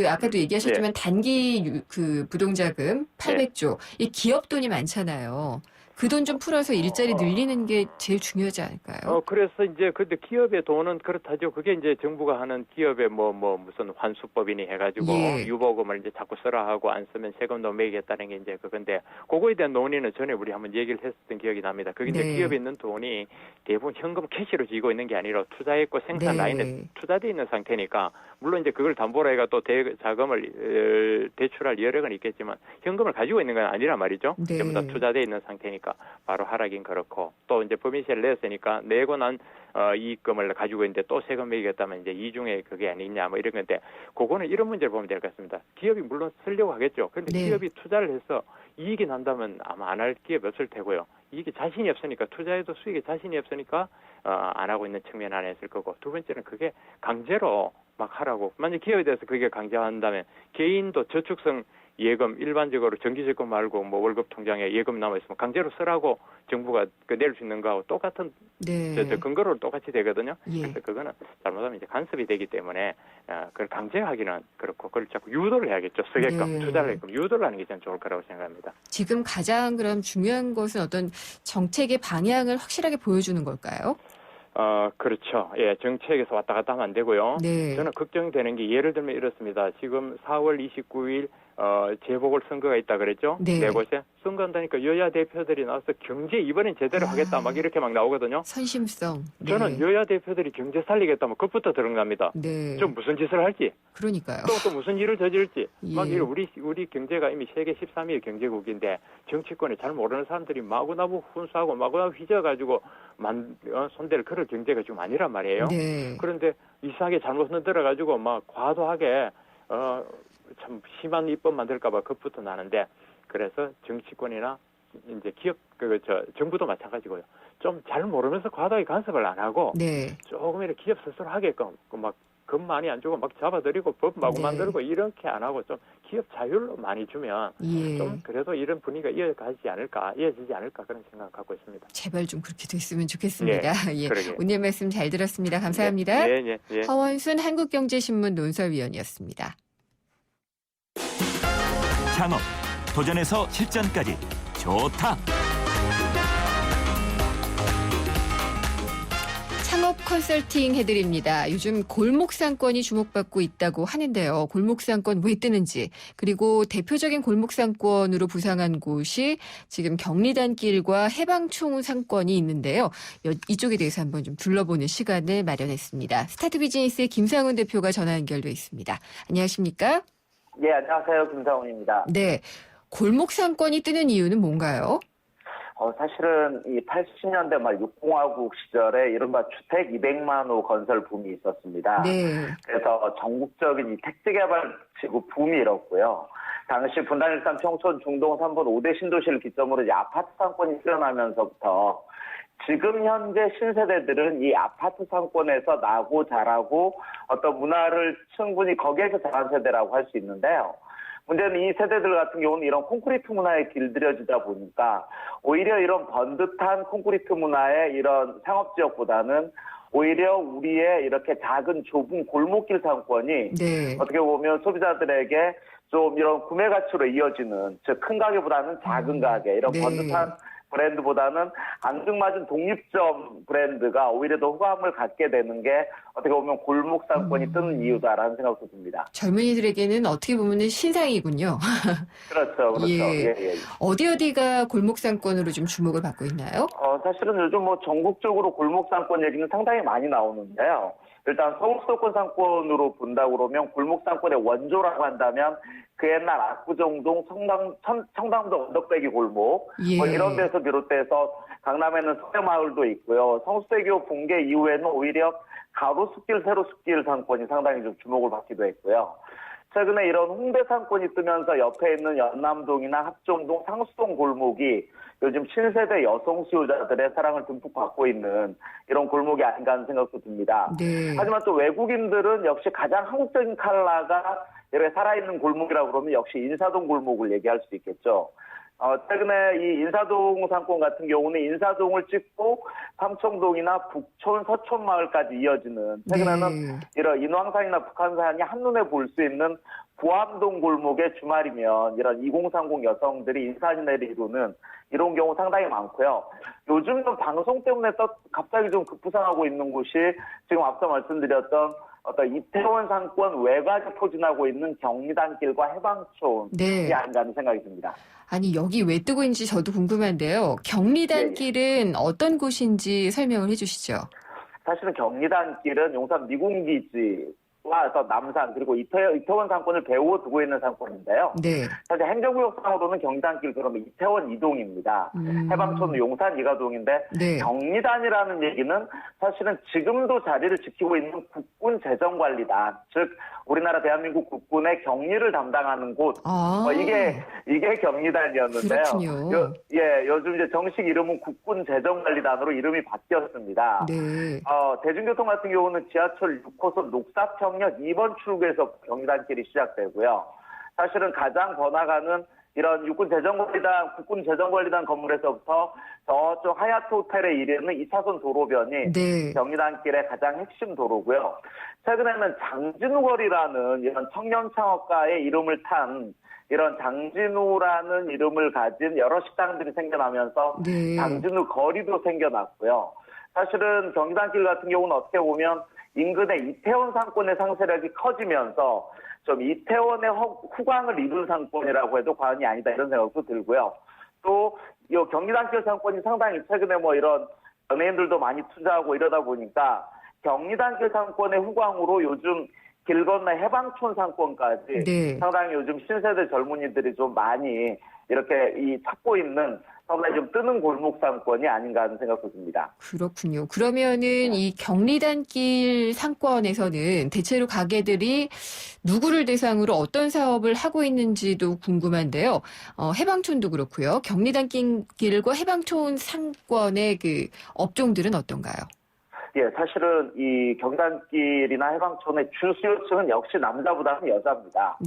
아까도 얘기하셨지만 단기 부동자금 800조. 이 기업 돈이 많잖아요. 그 돈 좀 풀어서 일자리 늘리는 게 제일 중요하지 않을까요? 그래서 이제 근데 기업의 돈은 그렇다죠. 그게 이제 정부가 하는 기업의 무슨 환수법이니 해가지고 예. 유보금을 이제 자꾸 쓰라 하고 안 쓰면 세금도 매기겠다는 게 이제 그건데 그거에 대한 논의는 전에 우리 한번 얘기를 했었던 기억이 납니다. 그게 이제 네. 기업에 있는 돈이 대부분 현금 캐시로 지고 있는 게 아니라 투자했고 생산 네. 라인에 투자돼 있는 상태니까 물론 이제 그걸 담보로 해가 또 자금을 대출할 여력은 있겠지만 현금을 가지고 있는 건 아니란 말이죠. 네. 전부 다 투자돼 있는 상태니까 바로 하락인 그렇고 또 이제 법인세를 냈으니까 내고 난 이익금을 가지고 있는데 또 세금 매기겠다면 이제 이중에 그게 아니냐 뭐 이런 건데 그거는 이런 문제를 보면 될 것 같습니다. 기업이 물론 쓰려고 하겠죠. 그런데 네. 기업이 투자를 해서 이익이 난다면 아마 안 할 기업이 없을 테고요. 이익이 자신이 없으니까 투자해도 수익에 자신이 없으니까 안 하고 있는 측면 안에 있을 거고 두 번째는 그게 강제로 막 하라고 만약 기업에 대해서 그게 강제한다면 개인도 저축성 예금 일반적으로 정기적금 말고 뭐 월급 통장에 예금 남아 있으면 강제로 쓰라고 정부가 낼 수 있는 거하고 똑같은 네. 근거로 똑같이 되거든요. 예. 그래서 그거는 잘못하면 이제 간섭이 되기 때문에 그걸 강제하기는 그렇고 그걸 자꾸 유도를 해야겠죠. 쓰게끔 네. 투자를 하게끔 유도를 하는 게 저는 좋을 거라고 생각합니다. 지금 가장 그럼 중요한 것은 어떤 정책의 방향을 확실하게 보여주는 걸까요? 그렇죠. 예, 정책에서 왔다 갔다 하면 안 되고요. 네. 저는 걱정되는 게 예를 들면 이렇습니다. 지금 4월 29일 재보궐선거가 있다 그랬죠? 네. 네 곳에 선거한다니까 여야 대표들이 나와서 경제 이번엔 제대로 하겠다 막 이렇게 막 나오거든요. 선심성. 네. 저는 여야 대표들이 경제 살리겠다면 그것부터 들어갑니다. 네. 좀 무슨 짓을 할지 그러니까요. 또 무슨 일을 저질지 예. 막 우리 경제가 이미 세계 13위 경제국인데 정치권에 잘 모르는 사람들이 마구나구 훈수하고 마구나구 휘저어가지고 손대를 그럴 경제가 지금 아니란 말이에요. 네. 그런데 이상하게 잘못 흔들어가지고 막 과도하게 참 심한 입법 만들까봐 겁부터 나는데 그래서 정치권이나 이제 기업 정부도 마찬가지고요. 좀 잘 모르면서 과도하게 간섭을 안 하고 네. 조금 이렇게 기업 스스로 하게끔 막 겁 많이 안 주고 막 잡아들이고 법 마구 네. 만들고 이렇게 안 하고 좀 기업 자율로 많이 주면 예. 좀 그래도 이런 분위기가 이어지지 않을까 그런 생각을 갖고 있습니다. 제발 좀 그렇게 됐으면 좋겠습니다. 예. 그러게요. 오늘 말씀 잘 들었습니다. 감사합니다. 예. 허원순 한국경제신문 논설위원이었습니다. 창업, 도전에서 실전까지 좋다. 창업 컨설팅 해드립니다. 요즘 골목상권이 주목받고 있다고 하는데요. 골목상권 왜 뜨는지 그리고 대표적인 골목상권으로 부상한 곳이 지금 경리단길과 해방촌 상권이 있는데요. 이쪽에 대해서 한번 좀 둘러보는 시간을 마련했습니다. 스타트 비즈니스의 김상훈 대표가 전화 연결돼 있습니다. 안녕하십니까? 네, 안녕하세요. 김상훈입니다. 네, 골목상권이 뜨는 이유는 뭔가요? 사실은 이 80년대 말 육공화국 시절에 이른바 주택 200만 호 건설 붐이 있었습니다. 네. 그래서 전국적인 이 택지 개발 지구 붐이 일었고요. 당시 분당, 일산, 평촌, 중동 3분 5대 신도시를 기점으로 이제 아파트 상권이 일어나면서부터 지금 현재 신세대들은 이 아파트 상권에서 나고 자라고 어떤 문화를 충분히 거기에서 자란 세대라고 할 수 있는데요. 문제는 이 세대들 같은 경우는 이런 콘크리트 문화에 길들여지다 보니까 오히려 이런 번듯한 콘크리트 문화의 이런 상업지역보다는 오히려 우리의 이렇게 작은 좁은 골목길 상권이 네. 어떻게 보면 소비자들에게 좀 이런 구매 가치로 이어지는 즉 큰 가게보다는 작은 가게 이런 네. 번듯한 브랜드보다는 앙증맞은 독립점 브랜드가 오히려 더 호감을 갖게 되는 게 어떻게 보면 골목 상권이 뜨는 이유다라는 생각도 듭니다. 젊은이들에게는 어떻게 보면 신상이군요. 그렇죠. 예. 어디가 골목 상권으로 좀 주목을 받고 있나요? 사실은 요즘 뭐 전국적으로 골목 상권 얘기는 상당히 많이 나오는데요. 일단 서울 수도권 상권으로 본다고 그러면 골목 상권의 원조라고 한다면 그 옛날 압구정동, 청담동 언덕배기 골목 뭐 이런 데서 비롯해서 강남에는 서대마을도 있고요. 성수대교 붕괴 이후에는 오히려 가로수길, 세로수길 상권이 상당히 좀 주목을 받기도 했고요. 최근에 이런 홍대 상권이 뜨면서 옆에 있는 연남동이나 합정동, 상수동 골목이 요즘 신세대 여성 수요자들의 사랑을 듬뿍 받고 있는 이런 골목이 아닌가 하는 생각도 듭니다. 네. 하지만 또 외국인들은 역시 가장 한국적인 컬러가 이렇게 살아있는 골목이라고 그러면 역시 인사동 골목을 얘기할 수 있겠죠. 최근에 이 인사동 상권 같은 경우는 인사동을 찍고 삼청동이나 북촌, 서촌 마을까지 이어지는 최근에는 이런 인왕산이나 북한산이 한눈에 볼 수 있는 부암동 골목의 주말이면 이런 2030 여성들이 인사인회를 이루는 이런 경우 상당히 많고요. 요즘은 방송 때문에 갑자기 좀 급부상하고 있는 곳이 지금 앞서 말씀드렸던 어떤 이태원 상권 외곽에 포진하고 있는 경리단길과 해방촌이 아닌가 하는 생각이 듭니다. 아니 여기 왜 뜨고 있는지 저도 궁금한데요. 경리단길은 어떤 곳인지 설명을 해주시죠. 사실은 경리단길은 용산 미군기지와 남산 그리고 이태원 상권을 배우어 두고 있는 상권인데요. 네. 사실 행정구역상으로는 경리단길 그러면 이태원 이동입니다. 해방촌은 용산 이가동인데 경리단이라는 얘기는 사실은 지금도 자리를 지키고 있는 국군 재정관리단, 즉 우리나라 대한민국 국군의 경리를 담당하는 곳. 이게 경리단이었는데요. 요즘 이제 정식 이름은 국군 재정관리단으로 이름이 바뀌었습니다. 네. 대중교통 같은 경우는 지하철 6호선 녹사평역 2번 출구에서 경리단길이 시작되고요. 사실은 가장 번화가는 이런 국군 재정관리단 건물에서부터 저쪽 하얏트 호텔에 이르는 2차선 도로변이 경리단길의 가장 핵심 도로고요. 최근에는 장진우거리라는 이런 청년 창업가의 이름을 탄 이런 장진우라는 이름을 가진 여러 식당들이 생겨나면서 장진우 거리도 생겨났고요. 사실은 경리단길 같은 경우는 어떻게 보면 인근의 이태원 상권의 상세력이 커지면서 좀 이태원의 후광을 이룬 상권이라고 해도 과언이 아니다 이런 생각도 들고요. 또 이 경리단길 상권이 상당히 최근에 뭐 이런 연예인들도 많이 투자하고 이러다 보니까 경리단길 상권의 후광으로 요즘 길 건너 해방촌 상권까지 상당히 요즘 신세대 젊은이들이 좀 많이 이렇게 찾고 있는 상당히 좀 뜨는 골목 상권이 아닌가 하는 생각도 듭니다. 그렇군요. 그러면은 이 경리단길 상권에서는 대체로 가게들이 누구를 대상으로 어떤 사업을 하고 있는지도 궁금한데요. 해방촌도 그렇고요. 경리단길과 해방촌 상권의 그 업종들은 어떤가요? 사실은 이 경리단길이나 해방촌의 주 수요층은 역시 남자보다는 여자입니다.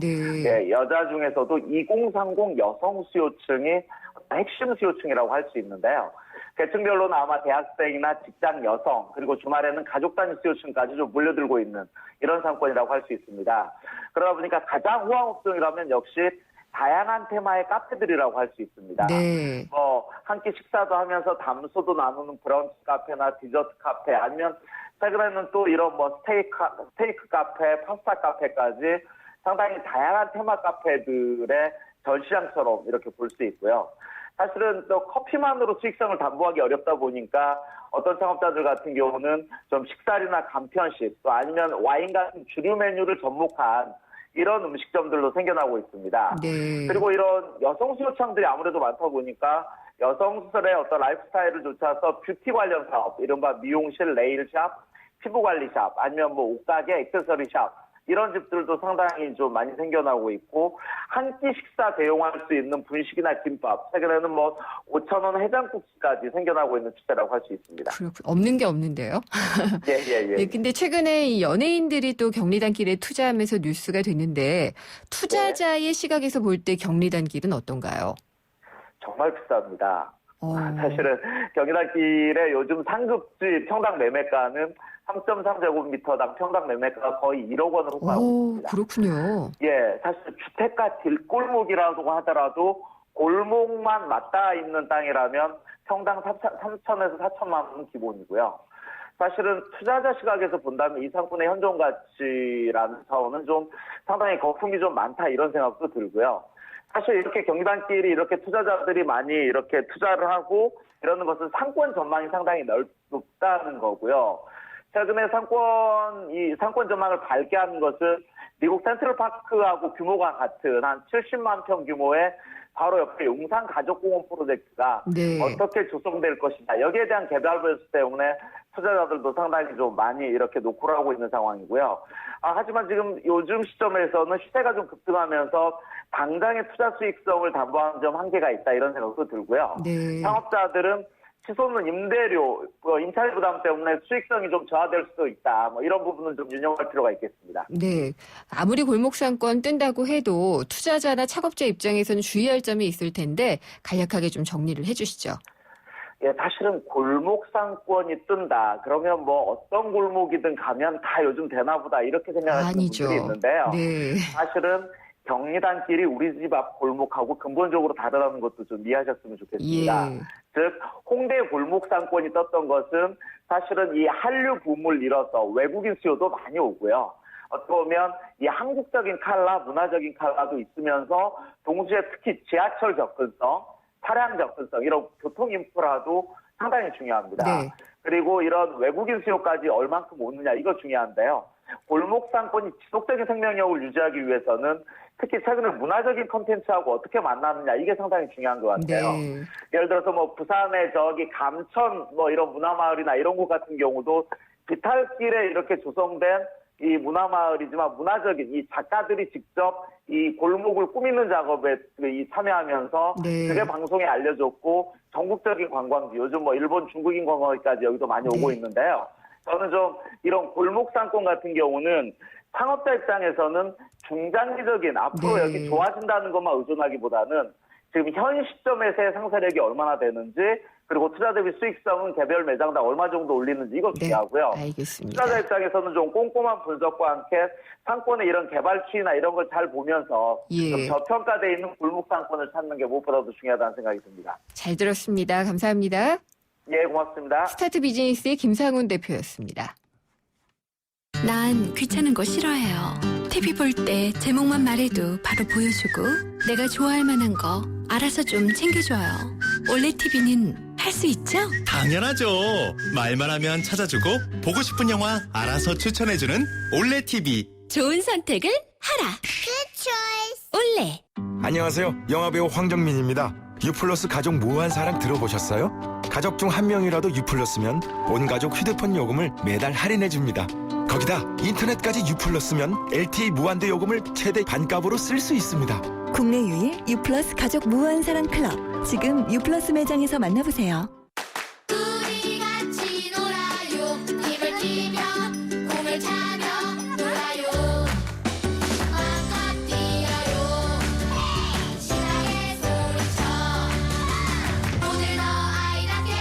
여자 중에서도 2030 여성 수요층이 핵심 수요층이라고 할 수 있는데요. 계층별로는 아마 대학생이나 직장 여성 그리고 주말에는 가족 단위 수요층까지 좀 몰려들고 있는 이런 상권이라고 할 수 있습니다. 그러다 보니까 가장 호황업종이라면 역시 다양한 테마의 카페들이라고 할 수 있습니다. 한 끼 식사도 하면서 담소도 나누는 브런치 카페나 디저트 카페 아니면 최근에는 또 이런 뭐 스테이크 카페, 파스타 카페까지 상당히 다양한 테마 카페들의 전시장처럼 이렇게 볼 수 있고요. 사실은 또 커피만으로 수익성을 담보하기 어렵다 보니까 어떤 창업자들 같은 경우는 좀 식사류나 간편식 또 아니면 와인 같은 주류 메뉴를 접목한 이런 음식점들도 생겨나고 있습니다. 그리고 이런 여성 수요층들이 아무래도 많다 보니까 여성들의 어떤 라이프스타일을 좇아서 뷰티 관련 사업, 이른바 미용실, 네일샵, 피부관리샵, 아니면 뭐 옷가게, 액세서리샵 이런 집들도 상당히 좀 많이 생겨나고 있고 한 끼 식사 대용할 수 있는 분식이나 김밥, 최근에는 뭐 5,000원 해장국까지 생겨나고 있는 추세라고 할 수 있습니다. 없는 게 없는데요. 근데 최근에 이 연예인들이 또 경리단길에 투자하면서 뉴스가 됐는데 투자자의 시각에서 볼 때 경리단길은 어떤가요? 정말 비쌉니다. 사실은 경리단길의 요즘 상급지 평당 매매가는 3.3제곱미터당 평당 매매가가 거의 1억 원으로 가고 있습니다. 그렇군요. 사실 주택가 딜골목이라고 하더라도 골목만 맞닿아 있는 땅이라면 평당 3천에서 4천만 원은 기본이고요. 사실은 투자자 시각에서 본다면 이 상권의 현존 가치라는 차원은 좀 상당히 거품이 좀 많다 이런 생각도 들고요. 사실 이렇게 경기단길이 이렇게 투자자들이 많이 이렇게 투자를 하고 이러는 것은 상권 전망이 상당히 넓다는 거고요. 최근에 상권 전망을 밝게 하는 것은 미국 센트럴파크하고 규모가 같은 한 70만 평 규모의 바로 옆에 용산 가족공원 프로젝트가 어떻게 조성될 것이냐. 여기에 대한 개발 변수 때문에 투자자들도 상당히 좀 많이 이렇게 노크를 하고 있는 상황이고요. 하지만 지금 요즘 시점에서는 시세가 좀 급등하면서 당장의 투자 수익성을 담보하는 점 한계가 있다 이런 생각도 들고요. 상업자들은 치솟는 임대료, 임차료 부담 때문에 수익성이 좀 저하될 수도 있다. 뭐 이런 부분은 좀 유념할 필요가 있겠습니다. 네. 아무리 골목상권 뜬다고 해도 투자자나 창업자 입장에서는 주의할 점이 있을 텐데 간략하게 좀 정리를 해 주시죠. 예, 사실은 골목상권이 뜬다. 그러면 뭐 어떤 골목이든 가면 다 요즘 되나 보다 이렇게 생각하시는 분들이 있는데요. 사실은 경리단길이 우리 집 앞 골목하고 근본적으로 다르다는 것도 좀 이해하셨으면 좋겠습니다. 즉 홍대 골목상권이 떴던 것은 사실은 이 한류 붐을 이뤄서 외국인 수요도 많이 오고요. 어떻게 보면 이 한국적인 칼라, 문화적인 칼라도 있으면서 동시에 특히 지하철 접근성, 차량 접근성 이런 교통 인프라도 상당히 중요합니다. 그리고 이런 외국인 수요까지 얼만큼 오느냐 이거 중요한데요. 골목상권이 지속적인 생명력을 유지하기 위해서는 특히 최근에 문화적인 콘텐츠하고 어떻게 만나느냐 이게 상당히 중요한 것 같아요. 예를 들어서 뭐 부산의 저기 감천 뭐 이런 문화마을이나 이런 곳 같은 경우도 비탈길에 이렇게 조성된 이 문화마을이지만 문화적인 이 작가들이 직접 이 골목을 꾸미는 작업에 참여하면서 그게 방송에 알려졌고 전국적인 관광지 요즘 뭐 일본 중국인 관광객까지 여기도 많이 오고 있는데요. 저는 좀 이런 골목상권 같은 경우는 창업자 입장에서는 중장기적인 앞으로 여기 좋아진다는 것만 의존하기보다는 지금 현 시점에서의 상세력이 얼마나 되는지 그리고 투자 대비 수익성은 개별 매장당 얼마 정도 올리는지 이거 중요하고요. 알겠습니다. 투자자 입장에서는 좀 꼼꼼한 분석과 함께 상권의 이런 개발 추이나 이런 걸 잘 보면서 좀 저평가되어 있는 골목상권을 찾는 게 무엇보다도 중요하다는 생각이 듭니다. 잘 들었습니다. 감사합니다. 예, 고맙습니다. 스타트 비즈니스의 김상훈 대표였습니다. 난 귀찮은 거 싫어해요. TV 볼 때 제목만 말해도 바로 보여주고 내가 좋아할 만한 거 알아서 좀 챙겨줘요. 올레 TV는 할 수 있죠? 당연하죠. 말만 하면 찾아주고 보고 싶은 영화 알아서 추천해주는 올레 TV. 좋은 선택을 하라. Good choice. 올레. 안녕하세요. 영화배우 황정민입니다. 유플러스 가족 무한 사랑 들어보셨어요? 가족 중 한 명이라도 유플러스면 온 가족 휴대폰 요금을 매달 할인해줍니다. 거기다 인터넷까지 유플러스면 LTE 무한대 요금을 최대 반값으로 쓸 수 있습니다. 국내 유일 유플러스 가족 무한사랑 클럽. 지금 유플러스 매장에서 만나보세요. 우리 같이 놀아요. 힘을 끼며 공을 차며 놀아요. 마음껏 뛰어요. 신나게 소리쳐. 오늘 더 아이답게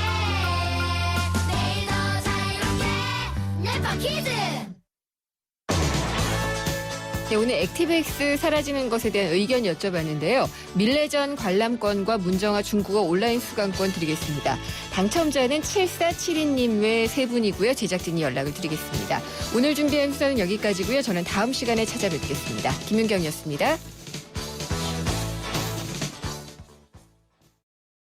내일 더 자유롭게 래퍼 키즈. 네, 오늘 액티브엑스 사라지는 것에 대한 의견 여쭤봤는데요. 밀레전 관람권과 문정아 중국어 온라인 수강권 드리겠습니다. 당첨자는 7472님 외 3분이고요. 제작진이 연락을 드리겠습니다. 오늘 준비한 수사는 여기까지고요. 저는 다음 시간에 찾아뵙겠습니다. 김윤경이었습니다.